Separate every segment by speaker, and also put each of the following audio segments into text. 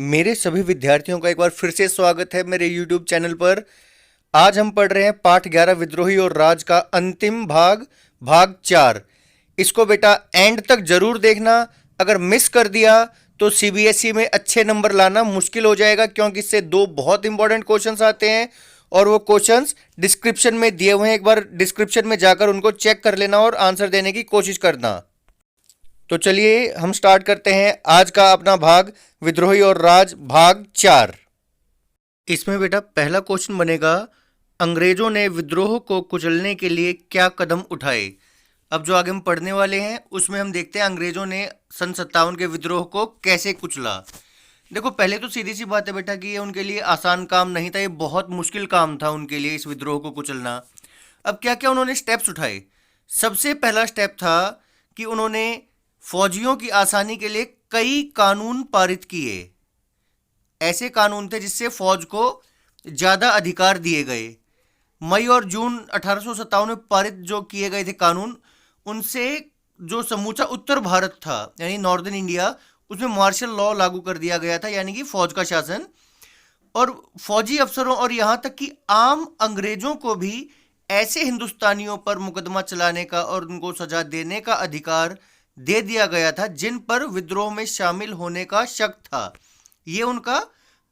Speaker 1: मेरे सभी विद्यार्थियों का एक बार फिर से स्वागत है मेरे YouTube चैनल पर। आज हम पढ़ रहे हैं पाठ 11 विद्रोही और राज का अंतिम भाग, भाग 4। इसको बेटा एंड तक जरूर देखना। अगर मिस कर दिया तो सीबीएसई में अच्छे नंबर लाना मुश्किल हो जाएगा, क्योंकि इससे दो बहुत इंपॉर्टेंट क्वेश्चंस आते हैं और वो क्वेश्चंस डिस्क्रिप्शन में दिए हुए हैं। एक बार डिस्क्रिप्शन में जाकर उनको चेक कर लेना और आंसर देने की कोशिश करना। तो चलिए हम स्टार्ट करते हैं आज का अपना भाग, विद्रोही और राज भाग 4। इसमें बेटा पहला क्वेश्चन बनेगा, अंग्रेजों ने विद्रोह को कुचलने के लिए क्या कदम उठाए। अब जो आगे हम पढ़ने वाले हैं उसमें हम देखते हैं अंग्रेजों ने सन 57 के विद्रोह को कैसे कुचला। देखो, पहले तो सीधी सी बात है बेटा कि ये उनके लिए आसान काम नहीं था, ये बहुत मुश्किल काम था उनके लिए इस विद्रोह को कुचलना। अब क्या क्या उन्होंने स्टेप्स उठाए। सबसे पहला स्टेप था कि उन्होंने फौजियों की आसानी के लिए कई कानून पारित किए। ऐसे कानून थे जिससे फौज को ज्यादा अधिकार दिए गए। मई और जून 1857 में पारित जो किए गए थे कानून, उनसे जो समूचा उत्तर भारत था यानी नॉर्दर्न इंडिया, उसमें मार्शल लॉ लागू कर दिया गया था, यानी कि फौज का शासन। और फौजी अफसरों और यहां तक कि आम अंग्रेजों को भी ऐसे हिंदुस्तानियों पर मुकदमा चलाने का और उनको सजा देने का अधिकार दे दिया गया था जिन पर विद्रोह में शामिल होने का शक था। ये उनका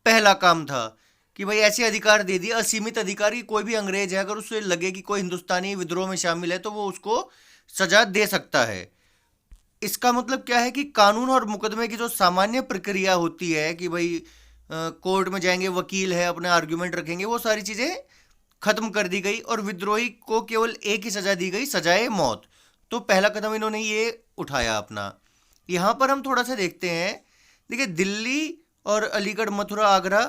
Speaker 1: पहला काम था कि भाई ऐसे अधिकार दे दिए, असीमित अधिकार कि कोई भी अंग्रेज है, अगर उसे लगे कि कोई हिंदुस्तानी विद्रोह में शामिल है तो वो उसको सजा दे सकता है। इसका मतलब क्या है कि कानून और मुकदमे की जो सामान्य प्रक्रिया होती है कि भाई कोर्ट में जाएंगे, वकील है, अपने आर्ग्यूमेंट रखेंगे, वो सारी चीजें खत्म कर दी गई और विद्रोही को केवल एक ही सजा दी गई, सजाए मौत। तो पहला कदम इन्होंने ये उठाया अपना। यहाँ पर हम थोड़ा सा देखते हैं। देखिए, दिल्ली और अलीगढ़, मथुरा, आगरा,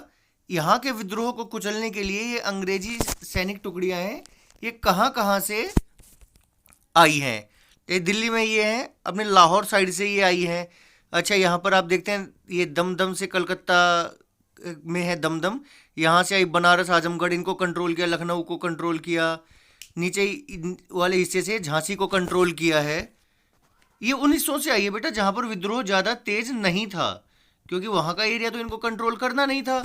Speaker 1: यहाँ के विद्रोह को कुचलने के लिए ये अंग्रेजी सैनिक टुकड़ियाँ हैं, ये कहाँ कहाँ से आई हैं। ये दिल्ली में ये हैं, अपने लाहौर साइड से ये आई हैं। अच्छा, यहाँ पर आप देखते हैं ये दमदम से, कलकत्ता में है दमदम, यहाँ से आई बनारस, आजमगढ़, इनको कंट्रोल किया, लखनऊ को कंट्रोल किया, नीचे वाले हिस्से से झांसी को कंट्रोल किया है। ये उन हिस्सों से आई है बेटा जहां पर विद्रोह ज्यादा तेज नहीं था, क्योंकि वहां का एरिया तो इनको कंट्रोल करना नहीं था।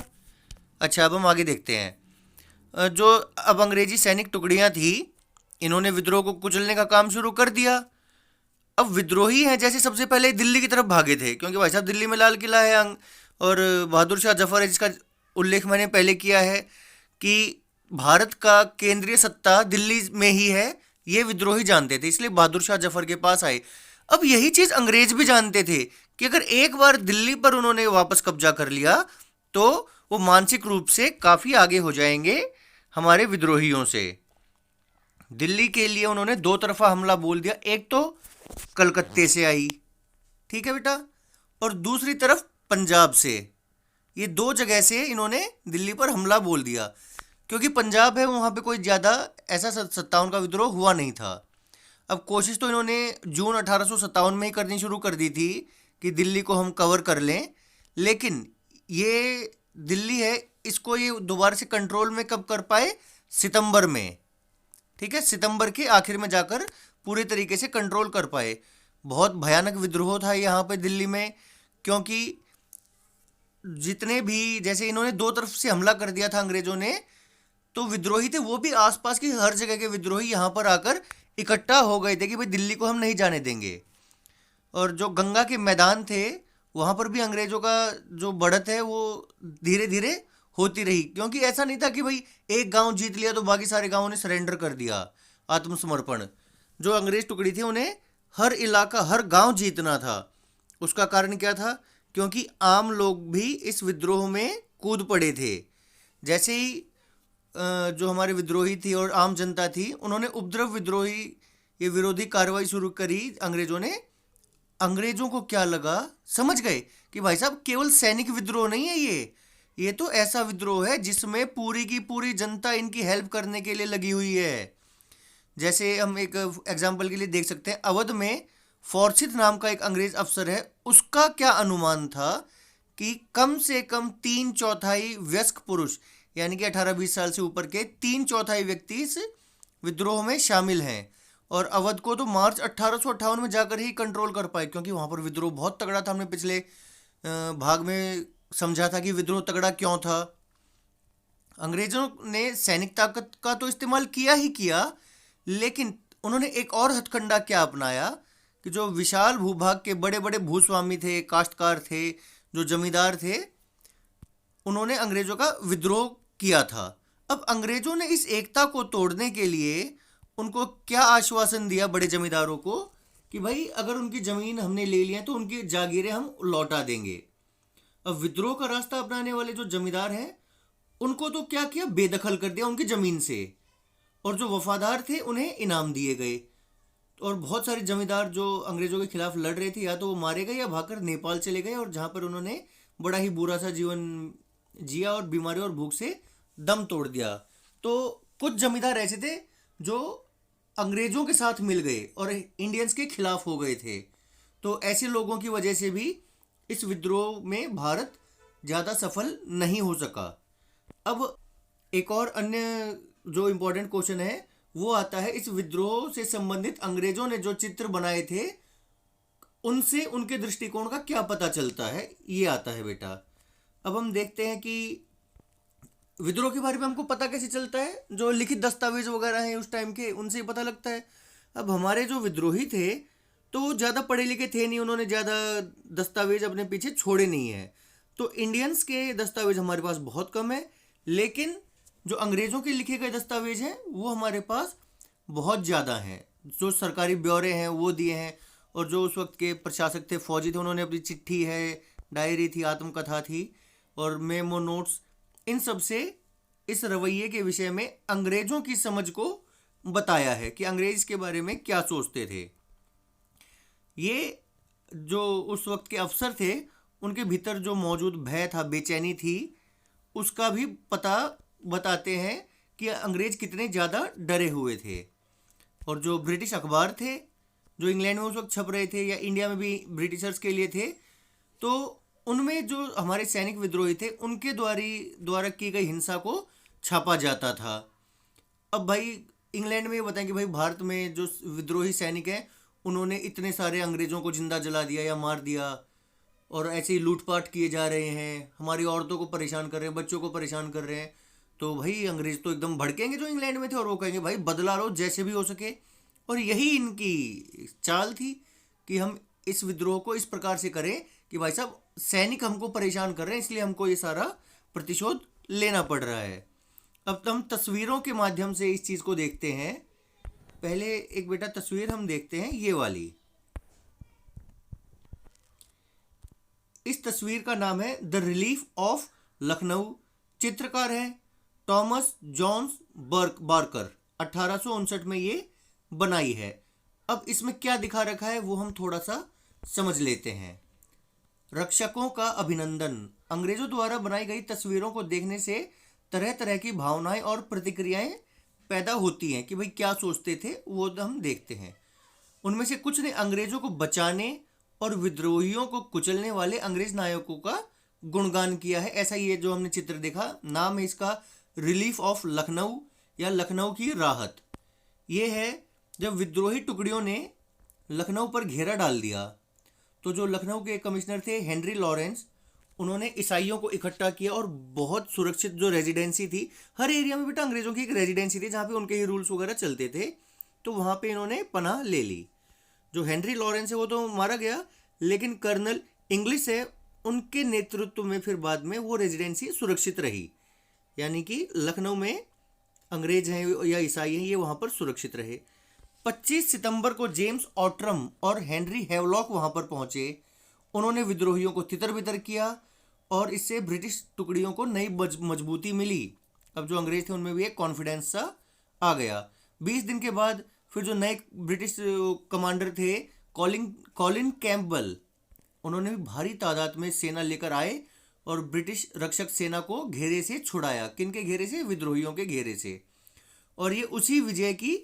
Speaker 1: अच्छा, अब हम आगे देखते हैं। जो अब अंग्रेजी सैनिक टुकड़ियां थी, इन्होंने विद्रोह को कुचलने का काम शुरू कर दिया। अब विद्रोही हैं जैसे सबसे पहले दिल्ली की तरफ भागे थे, क्योंकि भाई साहब दिल्ली में लाल किला है और बहादुर शाह जफर है, जिसका उल्लेख मैंने पहले किया है कि भारत का केंद्रीय सत्ता दिल्ली में ही है। ये विद्रोही जानते थे, इसलिए बहादुर शाह जफर के पास आए। अब यही चीज अंग्रेज भी जानते थे कि अगर एक बार दिल्ली पर उन्होंने वापस कब्जा कर लिया तो वो मानसिक रूप से काफी आगे हो जाएंगे हमारे विद्रोहियों से। दिल्ली के लिए उन्होंने दो तरफा हमला बोल दिया। एक तो कलकत्ते से आई, ठीक है बेटा, और दूसरी तरफ पंजाब से। ये दो जगह से इन्होंने दिल्ली पर हमला बोल दिया, क्योंकि पंजाब है, वहां पे कोई ज्यादा ऐसा 57 का विद्रोह हुआ नहीं था। अब कोशिश तो इन्होंने जून 1857 में ही करनी शुरू कर दी थी कि दिल्ली को हम कवर कर लें, लेकिन ये दिल्ली है, इसको ये दोबारा से कंट्रोल में कब कर पाए? सितंबर में। ठीक है, सितंबर के आखिर में जाकर पूरे तरीके से कंट्रोल कर पाए। बहुत भयानक विद्रोह था यहाँ पे दिल्ली में, क्योंकि जितने भी, जैसे इन्होंने दो तरफ से हमला कर दिया था अंग्रेजों ने, तो विद्रोही थे वो भी आसपास की हर जगह के विद्रोही यहाँ पर आकर इकट्ठा हो गए थे कि भाई दिल्ली को हम नहीं जाने देंगे। और जो गंगा के मैदान थे वहां पर भी अंग्रेजों का जो बढ़त है वो धीरे धीरे होती रही, क्योंकि ऐसा नहीं था कि भाई एक गांव जीत लिया तो बाकी सारे गांवों ने सरेंडर कर दिया, आत्मसमर्पण। जो अंग्रेज टुकड़ी थी उन्हें हर इलाका, हर गांव जीतना था। उसका कारण क्या था? क्योंकि आम लोग भी इस विद्रोह में कूद पड़े थे। जैसे ही जो हमारे विद्रोही थी और आम जनता थी, उन्होंने उपद्रव विद्रोही, ये विरोधी कार्रवाई शुरू करी अंग्रेजों ने। अंग्रेजों को क्या लगा, समझ गए कि भाई साहब केवल सैनिक विद्रोह नहीं है ये तो ऐसा विद्रोह है जिसमें पूरी की पूरी जनता इनकी हेल्प करने के लिए लगी हुई है। जैसे हम एक एग्जाम्पल के लिए देख सकते हैं, अवध में फॉर्सिथ नाम का एक अंग्रेज अफसर है, उसका क्या अनुमान था कि कम से कम 3/4 वयस्क पुरुष, यानी कि 18-20 साल से ऊपर के 3/4 व्यक्ति इस विद्रोह में शामिल हैं। और अवध को तो मार्च 1858 में जाकर ही कंट्रोल कर पाए, क्योंकि वहां पर विद्रोह बहुत तगड़ा था। हमने पिछले भाग में समझा था कि विद्रोह तगड़ा क्यों था। अंग्रेजों ने सैनिक ताकत का तो इस्तेमाल किया ही किया, लेकिन उन्होंने एक और हथकंडा क्या अपनाया कि जो विशाल भूभाग के बड़े बड़े भूस्वामी थे, काश्तकार थे, जो जमींदार थे, उन्होंने अंग्रेजों का विद्रोह किया था। अब अंग्रेजों ने इस एकता को तोड़ने के लिए उनको क्या आश्वासन दिया बड़े जमींदारों को कि भाई अगर उनकी जमीन हमने ले लिया तो उनकी जागीरें हम लौटा देंगे। अब विद्रोह का रास्ता अपनाने वाले जो जमींदार हैं उनको तो क्या किया, बेदखल कर दिया उनकी जमीन से, और जो वफादार थे उन्हें इनाम दिए गए। और बहुत सारे जमींदार जो अंग्रेजों के खिलाफ लड़ रहे थे या तो वो मारे गए या भागकर नेपाल चले गए, और जहाँ पर उन्होंने बड़ा ही बुरा सा जीवन जिया और बीमारी और भूख से दम तोड़ दिया। तो कुछ जमींदार ऐसे थे जो अंग्रेजों के साथ मिल गए और इंडियंस के खिलाफ हो गए थे। तो ऐसे लोगों की वजह से भी इस विद्रोह में भारत ज़्यादा सफल नहीं हो सका। अब एक और अन्य जो इम्पोर्टेंट क्वेश्चन है वो आता है, इस विद्रोह से संबंधित अंग्रेजों ने जो चित्र बनाए थे उनसे उनके दृष्टिकोण का क्या पता चलता है, ये आता है बेटा। अब हम देखते हैं कि विद्रोह के बारे में हमको पता कैसे चलता है, जो लिखित दस्तावेज वगैरह हैं उस टाइम के उनसे ही पता लगता है। अब हमारे जो विद्रोही थे तो वो ज़्यादा पढ़े लिखे थे नहीं, उन्होंने ज़्यादा दस्तावेज अपने पीछे छोड़े नहीं हैं। तो इंडियंस के दस्तावेज हमारे पास बहुत कम है, लेकिन जो अंग्रेज़ों के लिखे गए दस्तावेज हैं वो हमारे पास बहुत ज़्यादा हैं। जो सरकारी ब्यौरे हैं वो दिए हैं, और जो उस वक्त के प्रशासक थे, फौजी थे, उन्होंने अपनी चिट्ठी है, डायरी थी, आत्मकथा थी और मेमो नोट्स, इन सब से इस रवैये के विषय में अंग्रेज़ों की समझ को बताया है कि अंग्रेज के बारे में क्या सोचते थे। ये जो उस वक्त के अफसर थे उनके भीतर जो मौजूद भय था, बेचैनी थी, उसका भी पता बताते हैं कि अंग्रेज कितने ज़्यादा डरे हुए थे। और जो ब्रिटिश अखबार थे जो इंग्लैंड में उस वक्त छप रहे थे या इंडिया में भी ब्रिटिशर्स के लिए थे, तो उनमें जो हमारे सैनिक विद्रोही थे उनके द्वारा की गई हिंसा को छापा जाता था। अब भाई इंग्लैंड में ये बताएं कि भाई भारत में जो विद्रोही सैनिक हैं उन्होंने इतने सारे अंग्रेज़ों को जिंदा जला दिया या मार दिया, और ऐसे ही लूटपाट किए जा रहे हैं, हमारी औरतों को परेशान कर रहे हैं, बच्चों को परेशान कर रहे हैं। तो भाई अंग्रेज तो एकदम भड़केंगे जो इंग्लैंड में थे, और वो कहेंगे भाई बदला लो जैसे भी हो सके। और यही इनकी चाल थी कि हम इस विद्रोह को इस प्रकार से करें कि भाई साहब सैनिक हमको परेशान कर रहे हैं, इसलिए हमको ये सारा प्रतिशोध लेना पड़ रहा है। अब हम तस्वीरों के माध्यम से इस चीज़ को देखते हैं। पहले एक बेटा तस्वीर हम देखते हैं, ये वाली। इस तस्वीर का नाम है द रिलीफ ऑफ लखनऊ। चित्रकार है थॉमस जॉन्स बार्कर। 1859 में ये बनाई है। अब इसमें क्या दिखा रखा है वो हम थोड़ा सा समझ लेते हैं। रक्षकों का अभिनंदन। अंग्रेजों द्वारा बनाई गई तस्वीरों को देखने से तरह तरह की भावनाएं और प्रतिक्रियाएं पैदा होती हैं कि भाई क्या सोचते थे, वो हम देखते हैं। उनमें से कुछ ने अंग्रेजों को बचाने और विद्रोहियों को कुचलने वाले अंग्रेज नायकों का गुणगान किया है। ऐसा ये जो हमने चित्र देखा, नाम है इसका रिलीफ ऑफ लखनऊ या लखनऊ की राहत। ये है जब विद्रोही टुकड़ियों ने लखनऊ पर घेरा डाल दिया, तो जो लखनऊ के कमिश्नर थे हेनरी लॉरेंस, उन्होंने ईसाइयों को इकट्ठा किया और बहुत सुरक्षित जो रेजिडेंसी थी, हर एरिया में बेटा अंग्रेजों की एक रेजिडेंसी थी जहाँ पे उनके ही रूल्स वगैरह चलते थे, तो वहाँ पे इन्होंने पनाह ले ली। जो हेनरी लॉरेंस है वो तो मारा गया, लेकिन कर्नल इंग्लिश है उनके नेतृत्व में फिर बाद में वो रेजिडेंसी सुरक्षित रही। यानी कि लखनऊ में अंग्रेज हैं या ईसाई हैं, ये वहाँ पर सुरक्षित रहे। 25 सितंबर को जेम्स ऑट्रम और हेनरी हेवलॉक वहाँ पर पहुँचे। उन्होंने विद्रोहियों को तितर बितर किया और इससे ब्रिटिश टुकड़ियों को नई मजबूती मिली। अब जो अंग्रेज थे उनमें भी एक कॉन्फिडेंस सा आ गया। 20 दिन के बाद फिर जो नए ब्रिटिश कमांडर थे कॉलिन कैम्पबेल, उन्होंने भी भारी तादाद में सेना लेकर आए और ब्रिटिश रक्षक सेना को घेरे से छुड़ाया। किनके घेरे से? विद्रोहियों के घेरे से। और ये उसी विजय की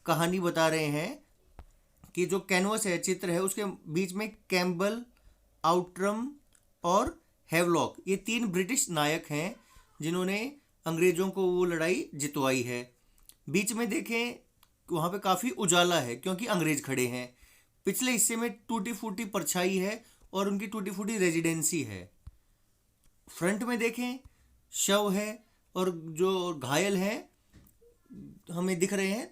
Speaker 1: कहानी बता रहे हैं कि जो कैनवस है, चित्र है, उसके बीच में कैम्पबेल, आउट्रम और हेवलॉक, ये 3 ब्रिटिश नायक हैं जिन्होंने अंग्रेजों को वो लड़ाई जितवाई है। बीच में देखें वहाँ पे काफ़ी उजाला है क्योंकि अंग्रेज खड़े हैं। पिछले हिस्से में टूटी फूटी परछाई है और उनकी टूटी फूटी रेजिडेंसी है। फ्रंट में देखें शव है और जो घायल हैं हमें दिख रहे हैं,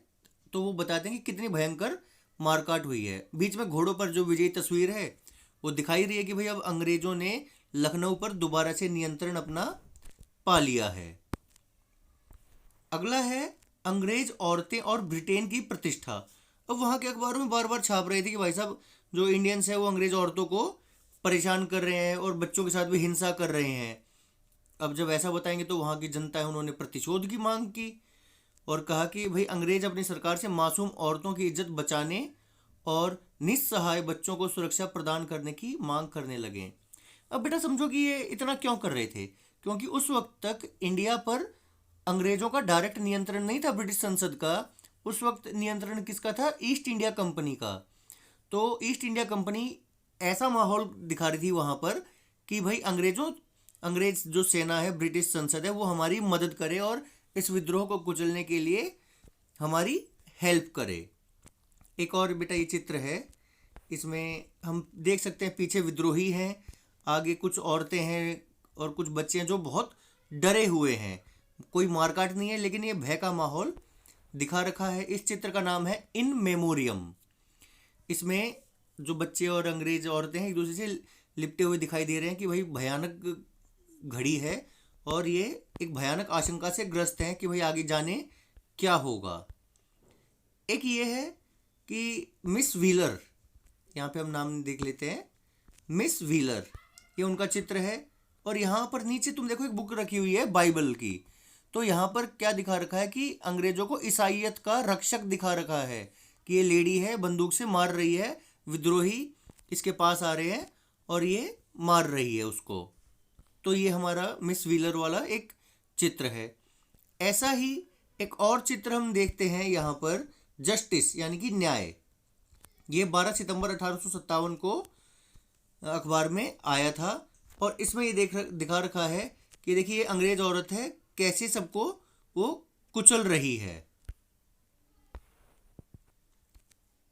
Speaker 1: तो वो बताते हैं कि कितनी भयंकर मारकाट हुई है। बीच में घोड़ों पर जो विजयी तस्वीर है वो दिखाई रही है कि भाई अब अंग्रेजों ने लखनऊ पर दोबारा से नियंत्रण अपना पा लिया है। अगला है अंग्रेज औरतें और ब्रिटेन की प्रतिष्ठा। अब वहाँ के अखबारों में बार बार छाप रहे थे कि भाई साहब जो इंडियंस है वो अंग्रेज औरतों को परेशान कर रहे हैं और बच्चों के साथ भी हिंसा कर रहे हैं। अब जब ऐसा बताएंगे तो वहाँ की जनता है उन्होंने प्रतिशोध की मांग की और कहा कि भाई अंग्रेज अपनी सरकार से मासूम औरतों की इज्जत बचाने और निस्सहाय बच्चों को सुरक्षा प्रदान करने की मांग करने लगे। अब बेटा समझो कि ये इतना क्यों कर रहे थे, क्योंकि उस वक्त तक इंडिया पर अंग्रेजों का डायरेक्ट नियंत्रण नहीं था ब्रिटिश संसद का। उस वक्त नियंत्रण किसका था? ईस्ट इंडिया कंपनी का। तो ईस्ट इंडिया कंपनी ऐसा माहौल दिखा रही थी वहाँ पर कि भाई अंग्रेज जो सेना है, ब्रिटिश संसद है, वो हमारी मदद करे और इस विद्रोह को कुचलने के लिए हमारी हेल्प करे। एक और बेटा ये चित्र है, इसमें हम देख सकते हैं पीछे विद्रोही हैं, आगे कुछ औरतें हैं और कुछ बच्चे हैं जो बहुत डरे हुए हैं। कोई मारकाट नहीं है लेकिन ये भय का माहौल दिखा रखा है। इस चित्र का नाम है इन मेमोरियम। इसमें जो बच्चे और अंग्रेज औरतें हैं एक दूसरे से लिपटे हुए दिखाई दे रहे हैं कि भाई भयानक घड़ी है और ये एक भयानक आशंका से ग्रस्त हैं कि भाई आगे जाने क्या होगा। एक ये है कि मिस व्हीलर, यहाँ पे हम नाम देख लेते हैं, मिस व्हीलर, ये उनका चित्र है। और यहाँ पर नीचे तुम देखो एक बुक रखी हुई है बाइबल की। तो यहाँ पर क्या दिखा रखा है कि अंग्रेजों को ईसाइयत का रक्षक दिखा रखा है कि ये लेडी है, बंदूक से मार रही है, विद्रोही इसके पास आ रहे हैं और ये मार रही है उसको। तो ये हमारा मिस व्हीलर वाला एक चित्र है। ऐसा ही एक और चित्र हम देखते हैं यहाँ पर, जस्टिस यानी कि न्याय। ये 12 सितंबर 1857 को अखबार में आया था और इसमें ये दिखा रखा है कि देखिए ये अंग्रेज औरत है कैसे सबको वो कुचल रही है।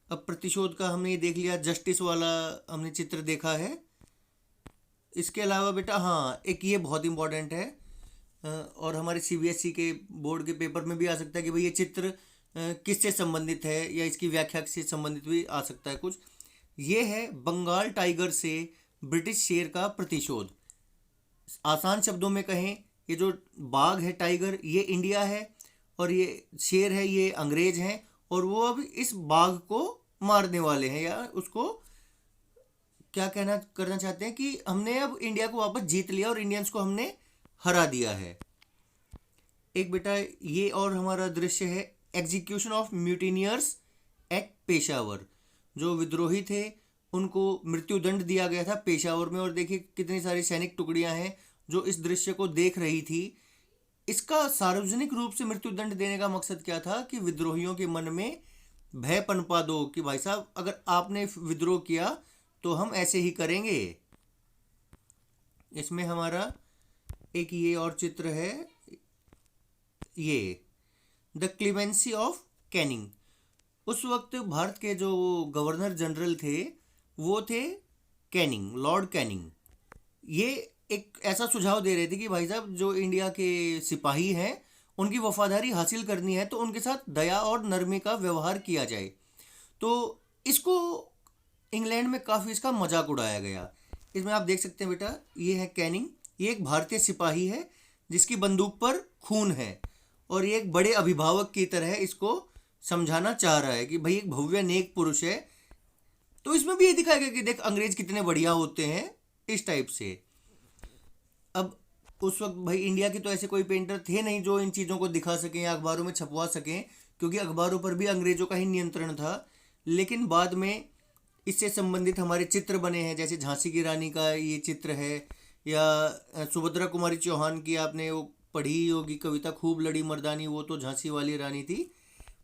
Speaker 1: अब प्रतिशोध का हमने ये देख लिया, जस्टिस वाला हमने चित्र देखा है। इसके अलावा बेटा हाँ एक ये बहुत इंपॉर्टेंट है और हमारे सीबीएसई के बोर्ड के पेपर में भी आ सकता है कि भाई ये चित्र किससे संबंधित है या इसकी व्याख्या से संबंधित भी आ सकता है कुछ। ये है बंगाल टाइगर से ब्रिटिश शेर का प्रतिशोध। आसान शब्दों में कहें, ये जो बाघ है टाइगर ये इंडिया है और ये शेर है ये अंग्रेज हैं और वो अब इस बाघ को मारने वाले हैं, या उसको क्या करना चाहते हैं कि हमने अब इंडिया को वापस जीत लिया और इंडियंस को हमने हरा दिया है। एक बेटा ये और हमारा दृश्य है execution of mutineers eight Peshawar. जो विद्रोही थे उनको मृत्युदंड दिया गया था पेशावर में और देखिए कितनी सारी सैनिक टुकड़ियां हैं जो इस दृश्य को देख रही थी। इसका सार्वजनिक रूप से मृत्युदंड देने का मकसद क्या था कि विद्रोहियों के मन में भय पनपा दो कि भाई साहब अगर आपने विद्रोह किया तो हम ऐसे ही करेंगे। इसमें हमारा एक ये और चित्र है, ये द क्लीमेंसी ऑफ कैनिंग। उस वक्त भारत के जो गवर्नर जनरल थे वो थे कैनिंग, लॉर्ड कैनिंग। ये एक ऐसा सुझाव दे रहे थे कि भाई साहब जो इंडिया के सिपाही हैं उनकी वफादारी हासिल करनी है तो उनके साथ दया और नरमी का व्यवहार किया जाए। तो इसको इंग्लैंड में काफ़ी इसका मजाक उड़ाया गया। इसमें आप देख सकते हैं बेटा ये है कैनिंग, ये एक भारतीय सिपाही है जिसकी बंदूक पर खून है और ये एक बड़े अभिभावक की तरह इसको समझाना चाह रहा है कि भाई एक भव्य नेक पुरुष है। तो इसमें भी ये दिखाया गया कि देख अंग्रेज कितने बढ़िया होते हैं, इस टाइप से। अब उस वक्त भाई इंडिया के तो ऐसे कोई पेंटर थे नहीं जो इन चीज़ों को दिखा सकें या अखबारों में छपवा सकें, क्योंकि अखबारों पर भी अंग्रेजों का ही नियंत्रण था। लेकिन बाद में इससे संबंधित हमारे चित्र बने हैं, जैसे झांसी की रानी का ये चित्र है या सुभद्रा कुमारी चौहान की आपने वो पढ़ी होगी कविता, खूब लड़ी मर्दानी, वो तो झांसी वाली रानी थी।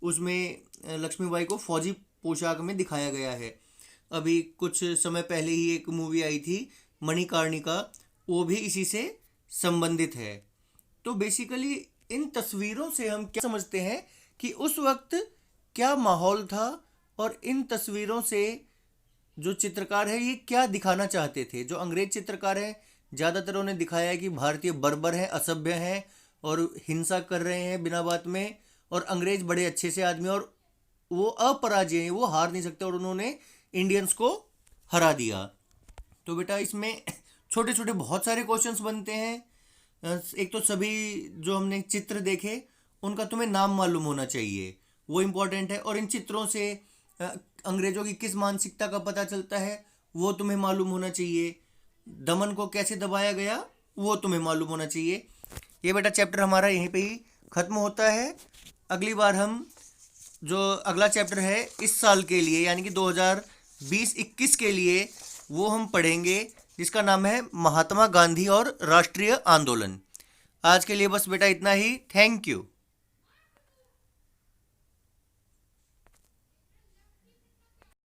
Speaker 1: उसमें लक्ष्मीबाई को फौजी पोशाक में दिखाया गया है। अभी कुछ समय पहले ही एक मूवी आई थी मणिकर्णिका, वो भी इसी से संबंधित है। तो बेसिकली इन तस्वीरों से हम क्या समझते हैं कि उस वक्त क्या माहौल था और इन तस्वीरों से जो चित्रकार है ये क्या दिखाना चाहते थे। जो अंग्रेज चित्रकार हैं ज़्यादातर उन्हें दिखाया है कि भारतीय बर्बर हैं, असभ्य हैं और हिंसा कर रहे हैं बिना बात में, और अंग्रेज बड़े अच्छे से आदमी और वो अपराजय हैं, वो हार नहीं सकते, और उन्होंने इंडियंस को हरा दिया। तो बेटा इसमें छोटे छोटे बहुत सारे क्वेश्चंस बनते हैं। एक तो सभी जो हमने चित्र देखे उनका तुम्हें नाम मालूम होना चाहिए, वो इम्पोर्टेंट है, और इन चित्रों से अंग्रेजों की किस मानसिकता का पता चलता है वो तुम्हें मालूम होना चाहिए। दमन को कैसे दबाया गया वो तुम्हें मालूम होना चाहिए। ये बेटा चैप्टर हमारा यहीं पे ही ख़त्म होता है। अगली बार हम जो अगला चैप्टर है इस साल के लिए यानी कि 2020-21 के लिए वो हम पढ़ेंगे, जिसका नाम है महात्मा गांधी और राष्ट्रीय आंदोलन। आज के लिए बस बेटा इतना ही। Thank you.